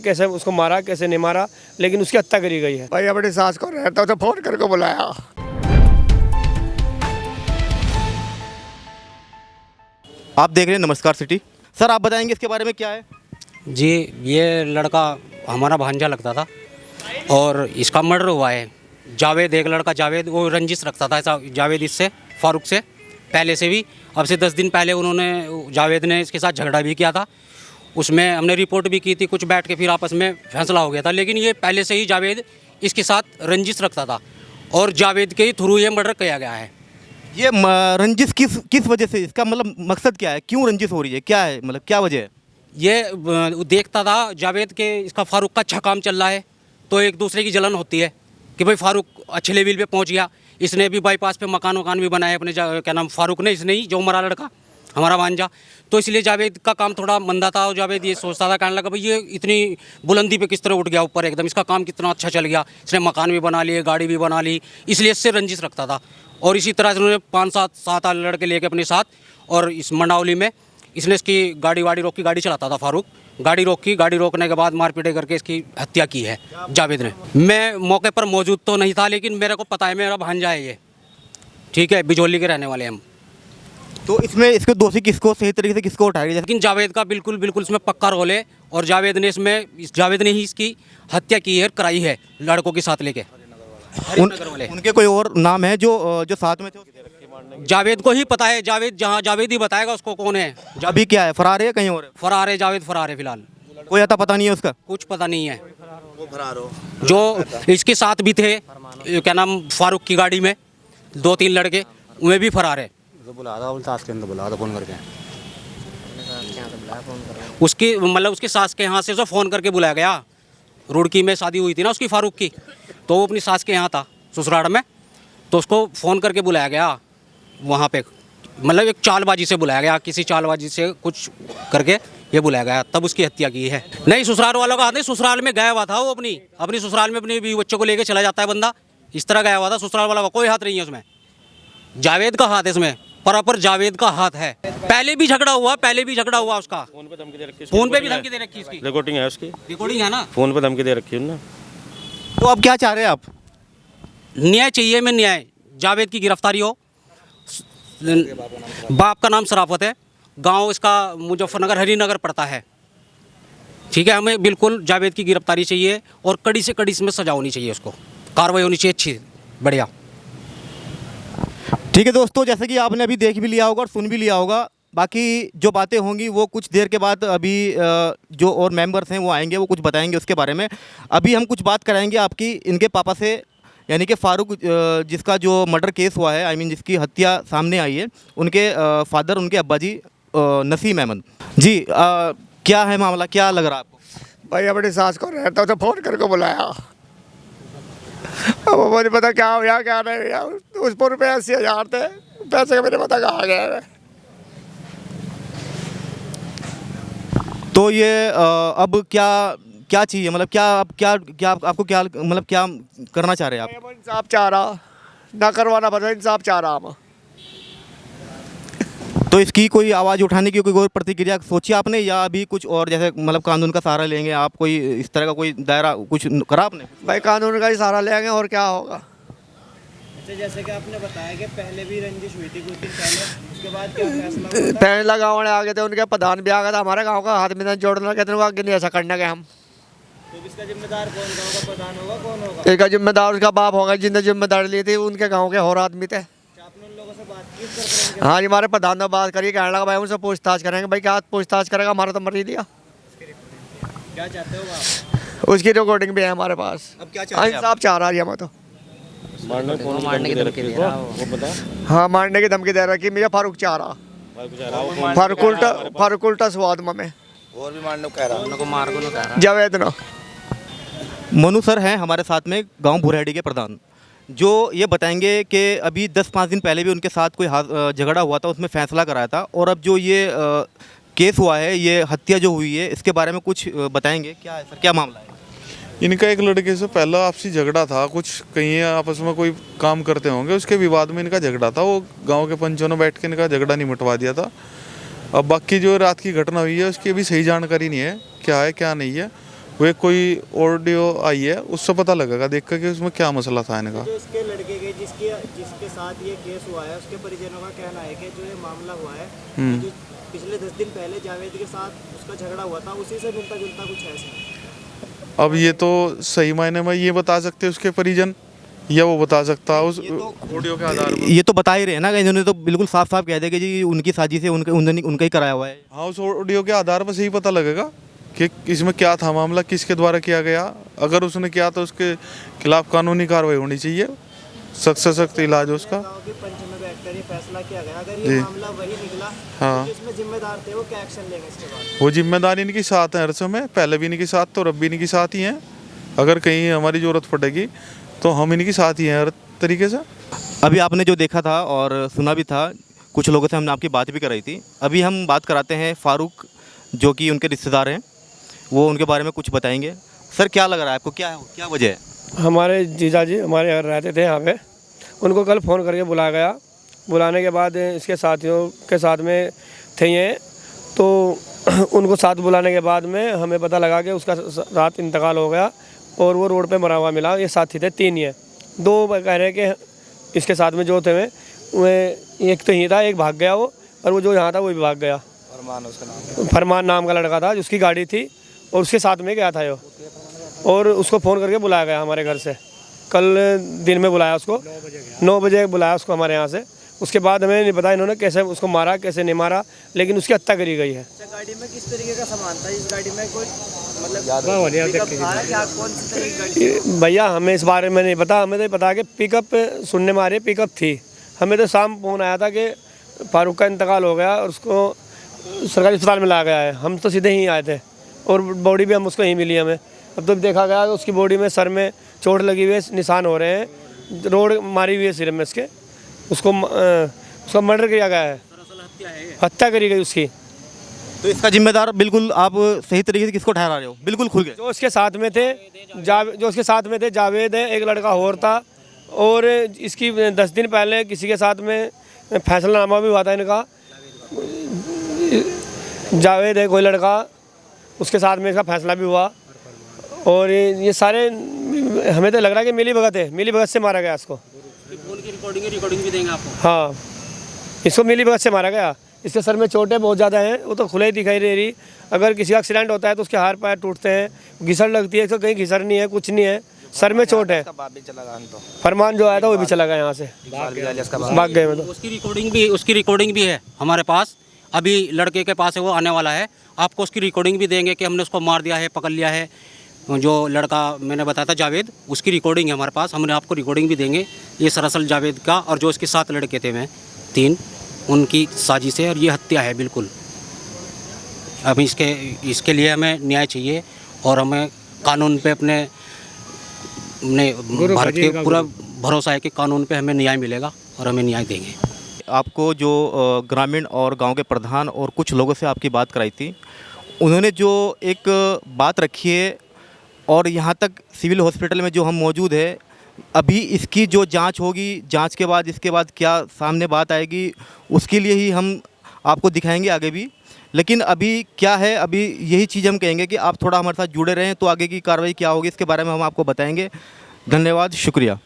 कैसे उसको मारा कैसे नहीं मारा, लेकिन उसकी हत्या करी गई है। भाई अपनी सास को रहता तो फोन करके बुलाया। आप देख रहे हैं नमस्कार सिटी। सर आप बताएंगे इसके बारे में क्या है? जी, ये लड़का हमारा भांजा लगता था और इसका मर्डर हुआ है। जावेद, एक लड़का जावेद, वो रंजिश रखता था ऐसा जावेद इससे, फारूक से पहले से भी। अब से 10 दिन पहले उन्होंने, जावेद ने इसके साथ झगड़ा भी किया था। उसमें हमने रिपोर्ट भी की थी, कुछ बैठ के फिर आपस में फैसला हो गया था। लेकिन ये पहले से ही जावेद इसके साथ रंजिश रखता था और जावेद के ही थ्रू ये मर्डर किया गया है। ये रंजिश किस वजह से, इसका मतलब मकसद क्या है, क्यों रंजिश हो रही है, क्या है मतलब क्या वजह है? ये देखता था जावेद के, इसका फारूक का अच्छा काम चल रहा है तो एक दूसरे की जलन होती है कि भाई फारूक अच्छे लेवल पे पहुंच गया। इसने भी बाईपास पे मकान वकान भी बनाए अपने, क्या नाम, फारूक ने, इसने ही, जो मरा लड़का हमारा भांजा। तो इसलिए जावेद का काम थोड़ा मंदा था और जावेद ये सोचता था, कहने लगा भाई ये इतनी बुलंदी पे किस तरह उठ गया ऊपर एकदम, इसका काम कितना अच्छा चल गया, इसने मकान भी बना लिए, गाड़ी भी बना ली, इसलिए इससे रंजिश रखता था। और इसी तरह से उन्होंने 5-7 लड़के लेके अपने साथ, और इस मंडावली में इसने इसकी गाड़ी रोकी, गाड़ी चलाता था फारूक, गाड़ी रोकी, गाड़ी रोकने के बाद मारपीट करके इसकी हत्या की है जावेद ने। मैं मौके पर मौजूद तो नहीं था, लेकिन मेरे को पता है, मेरा भांजा है ये, ठीक है, बिजौली के रहने वाले हम। तो इसमें इसको दोषी किसको, सही तरीके से किसको उठाया गया? लेकिन जावेद का बिल्कुल इसमें पक्का रोल है और जावेद ने ही इसकी हत्या की है, कराई है लड़कों के साथ लेके। उनके कोई और नाम है जो साथ में थे? जावेद को ही पता है, जावेद ही बताएगा उसको कौन है। अभी क्या है, फरार है, कहीं और है? फरार है, जावेद फरार है फिलहाल, कोई अता पता नहीं है उसका? कुछ पता नहीं है। वो फरार हो, जो इसके साथ भी थे, क्या नाम, फारूक की गाड़ी में 2-3 लड़के, उन्हें भी फरार है। बुला था फोन करके, उसकी मतलब उसकी सास के यहाँ से उसे फ़ोन करके बुलाया गया। रुड़की में शादी हुई थी ना उसकी फारूक की, तो वो अपनी सास के यहाँ था ससुराल में, तो उसको फ़ोन करके बुलाया गया वहाँ पे। मतलब एक चालबाजी से बुलाया गया, किसी चालबाजी से कुछ करके ये बुलाया गया, तब उसकी हत्या की है। नहीं, ससुराल वालों का हाथ नहीं, ससुराल में गया हुआ था वो, अपनी ससुराल में अपने बीवी बच्चों को लेके चला जाता है बंदा, इस तरह गया हुआ था। ससुराल वालों का कोई हाथ नहीं है उसमें, जावेद का हाथ है इसमें, प्रॉपर जावेद का हाथ है। पहले भी झगड़ा हुआ उसका, फोन पे भी धमकी दे रखी इसकी, रिकॉर्डिंग है उसकी, रिकॉर्डिंग है ना, फोन पे धमकी दे रखी है ना। तो अब क्या चाह रहे हैं आप? न्याय चाहिए, मैं न्याय, जावेद की गिरफ्तारी हो। बाप का नाम शराफत है, गांव इसका मुजफ्फरनगर हरिनगर पड़ता है, ठीक है। हमें बिल्कुल जावेद की गिरफ्तारी चाहिए और कड़ी से कड़ी इसमें सजा होनी चाहिए, उसको कार्रवाई होनी चाहिए अच्छी, बढ़िया। ठीक है दोस्तों, जैसे कि आपने अभी देख भी लिया होगा और सुन भी लिया होगा, बाकी जो बातें होंगी वो कुछ देर के बाद अभी जो और मेंबर्स हैं वो आएंगे, वो कुछ बताएंगे उसके बारे में। अभी हम कुछ बात कराएंगे आपकी इनके पापा से, यानी कि फारूक जिसका जो मर्डर केस हुआ है, जिसकी हत्या सामने आई है, उनके फादर, उनके अब्बा जी नसीम अहमद जी। क्या है मामला, क्या लग रहा है आपको? भाई अपनी सास को रहता तो फोन करके बुलाया। अब मुझे पता क्या हो गया क्या नहीं हुआ। उस पर पे 80,000 थे, पैसे का मेरे पता कहाँ गया। तो ये अब क्या चाहिए, मतलब क्या आपको क्या मतलब क्या करना चाह रहे हैं आप? इंसाफ चाह रहा, ना करवाना पड़ा, इंसाफ चाह रहा हम। तो इसकी कोई आवाज़ उठाने की कोई प्रतिक्रिया सोची आपने, या अभी कुछ और, जैसे मतलब कानून का सहारा लेंगे आप, कोई इस तरह का कोई दायरा कुछ करा आपने? भाई कानून का ही सहारा लेंगे और क्या होगा। जैसे कि आपने बताया कि पहले भी रंजिश हुई थी कुछ दिन पहले, उसके बाद क्या फैसला हुआ था? पहले गाँव में आ गए थे, उनके प्रधान भी आ गया था, हमारे गाँव का हाथ में जोड़ना, कहते हैं आगे नहीं ऐसा करने के हम। तो इसका जिम्मेदार कौन होगा, प्रधान होगा, कौन होगा? इसका जिम्मेदार उसका बाप होगा, जिसने जिम्मेदारी ली थी, उनके गाँव के और आदमी थे। आपने उन लोगों से बातचीत करेंगे? हाँ जी, हमारे प्रधान ने बात करी, कहने लगा भाई उनसे पूछताछ करेंगे। भाई क्या पूछताछ करेगा, हमारा तो मर ही दिया। क्या चाहते हो आप? उसकी रिकॉर्डिंग भी है हमारे पास। अब क्या चाह रहे हैं आप? इंसाफ चाह रहा है हमें तो। मारने की धमकी दे रहा है। हाँ, मारने की धमकी दे रखी मेरा फारूक चाह रहा, फारूक उल्टा स्वाद में और भी मारने को कह रहा, उनको मार को कह रहा। जावेद ना। मनु सर हैं हमारे साथ में, गांव भुरहड़ी के प्रधान, जो ये बताएंगे कि अभी 10-5 दिन पहले भी उनके साथ कोई झगड़ा हुआ था, उसमें फैसला कराया था, और अब जो ये केस हुआ है, ये हत्या जो हुई है, इसके बारे में कुछ बताएंगे। क्या है सर, क्या मामला है? इनका एक लड़के से पहला आपसी झगड़ा था, कुछ कहीं आपस में कोई काम करते होंगे, उसके विवाद में इनका झगड़ा था। वो गांव के पंचों ने बैठ के इनका झगड़ा नहीं मिटवा दिया था। अब बाकी जो रात की घटना हुई है उसकी अभी सही जानकारी नहीं है, क्या है क्या नहीं है। वो एक कोई ऑडियो आई है, उससे पता लगेगा देख कर कि उसमें क्या मसला था इनका। जो इसके लड़के के जिसके साथ ये केस हुआ है उसके परिजनों का कहना है कि जो ये मामला हुआ है जो पिछले 10 दिन पहले जावेद के साथ उसका झगड़ा हुआ था उसी से मिलता जुलता कुछ है इसमें। अब ये तो सही मायने में ये बता सकते उसके परिजन, या वो बता सकता उस ऑडियो के आधार पर। ये तो बता ही रहे हैं ना कि इन्होंने तो बिल्कुल साफ साफ कह दिया कि जी उनकी साजिश है, उनका ही कराया हुआ है। हाँ, उस ऑडियो के आधार पर सही पता लगेगा कि इसमें क्या था मामला, किसके द्वारा किया गया। अगर उसने किया तो उसके खिलाफ कानूनी कार्रवाई होनी चाहिए, सख्त से सख्त इलाज हो उसका। गाँव के पंच में बैठकर ये फैसला किया गया, अगर ये मामला वही निकला हाँ, तो इसमें जिम्मेदार थे वो क्या एक्शन लेंगे इसके बाद? वो जिम्मेदारी इनके साथ है हर समय, पहले भी इनके साथ तो अब भी इनके साथ ही हैं। अगर कहीं हमारी ज़रूरत पड़ेगी तो हम इनके साथ ही हैं हर तरीके से। अभी आपने जो देखा था और सुना भी था, कुछ लोगों से हमने आपकी बात भी कराई थी। अभी हम बात कराते हैं फारूक, जो कि उनके रिश्तेदार हैं, वो उनके बारे में कुछ बताएंगे। सर, क्या लग रहा है आपको, क्या वजह है? हमारे जीजा जी हमारे घर रहते थे यहाँ पे, उनको कल फ़ोन करके बुलाया गया। बुलाने के बाद इसके साथियों के साथ में थे ये, तो उनको साथ बुलाने के बाद में हमें पता लगा कि उसका रात इंतकाल हो गया और वो रोड पे मरा हुआ मिला। ये साथी थे 3, ये 2 कह रहे हैं कि इसके साथ में जो थे वे एक तो ही था, एक भाग गया वो, और वो जो यहाँ था वो भी भाग गया। फरमान नाम का लड़का था जिसकी गाड़ी थी और उसके साथ में गया था वो, और उसको फ़ोन करके बुलाया गया हमारे घर से। कल दिन में बुलाया उसको, 9 बजे बुलाया उसको हमारे यहाँ से। उसके बाद हमें नहीं पता इन्होंने कैसे उसको मारा, कैसे नहीं मारा, लेकिन उसकी हत्या करी गई है। अच्छा, गाड़ी में किस तरीके का सामान था? इस गाड़ी में कोई मतलब पिकअप था क्या? कौन सी तरह की गाड़ी? भैया हमें इस बारे में नहीं पता, हमें तो पता कि पिकअप सुनने में आ रही पिकअप थी। हमें तो शाम फ़ोन आया था कि फारूक का इंतकाल हो गया और उसको सरकारी अस्पताल में लाया गया है। हम तो सीधे ही आए थे और बॉडी भी हम उसको ही मिली हमें। अब तो देखा गया कि उसकी बॉडी में सर में चोट लगी हुई है, निशान हो रहे हैं, रोड मारी हुई है सिर में इसके। उसका मर्डर किया गया है, हत्या करी गई उसकी। तो इसका जिम्मेदार बिल्कुल आप सही तरीके से किसको ठहरा रहे हो? बिल्कुल खुल गए। जो उसके साथ में थे जावेद है, एक लड़का और था, और इसकी 10 दिन पहले किसी के साथ में फैसलानामा भी हुआ था इनका। जावेद है कोई लड़का, उसके साथ में इसका फैसला भी हुआ। और ये सारे हमें तो लग रहा है कि मिली भगत से मारा गया इसको। फोन की रिकॉर्डिंग भी देंगे आपको। हाँ, इसको मिली भगत से मारा गया। इसके सर में चोटें बहुत ज़्यादा हैं, वो तो खुले ही दिखाई दे रही। अगर किसी का एक्सीडेंट होता है तो उसके हाथ पैर टूटते हैं, घिसड़ लगती है। इसको कहीं घिसड़ नहीं है, कुछ नहीं है, सर में चोट है। फरमान जो आया था वो भी चला गया यहाँ से, भाग गए। मतलब उसकी रिकॉर्डिंग भी है हमारे पास, अभी लड़के के पास है, वो आने वाला है। आपको उसकी रिकॉर्डिंग भी देंगे कि हमने उसको मार दिया है, पकड़ लिया है। जो लड़का मैंने बताया था जावेद, उसकी रिकॉर्डिंग है हमारे पास, हमने आपको रिकॉर्डिंग भी देंगे। ये सरासल जावेद का और जो इसके 7 लड़के थे में 3, उनकी साजिश है और ये हत्या है बिल्कुल। अब इसके लिए हमें न्याय चाहिए और हमें कानून पे अपने भारत के पूरा भरोसा है कि कानून पे हमें न्याय मिलेगा और हमें न्याय देंगे। आपको जो ग्रामीण और गांव के प्रधान और कुछ लोगों से आपकी बात कराई थी, उन्होंने जो एक बात रखी है, और यहाँ तक सिविल हॉस्पिटल में जो हम मौजूद है, अभी इसकी जो जांच होगी, जांच के बाद इसके बाद क्या सामने बात आएगी उसके लिए ही हम आपको दिखाएंगे आगे भी। लेकिन अभी क्या है, अभी यही चीज़ हम कहेंगे कि आप थोड़ा हमारे साथ जुड़े रहें, तो आगे की कार्रवाई क्या होगी इसके बारे में हम आपको बताएंगे। धन्यवाद, शुक्रिया।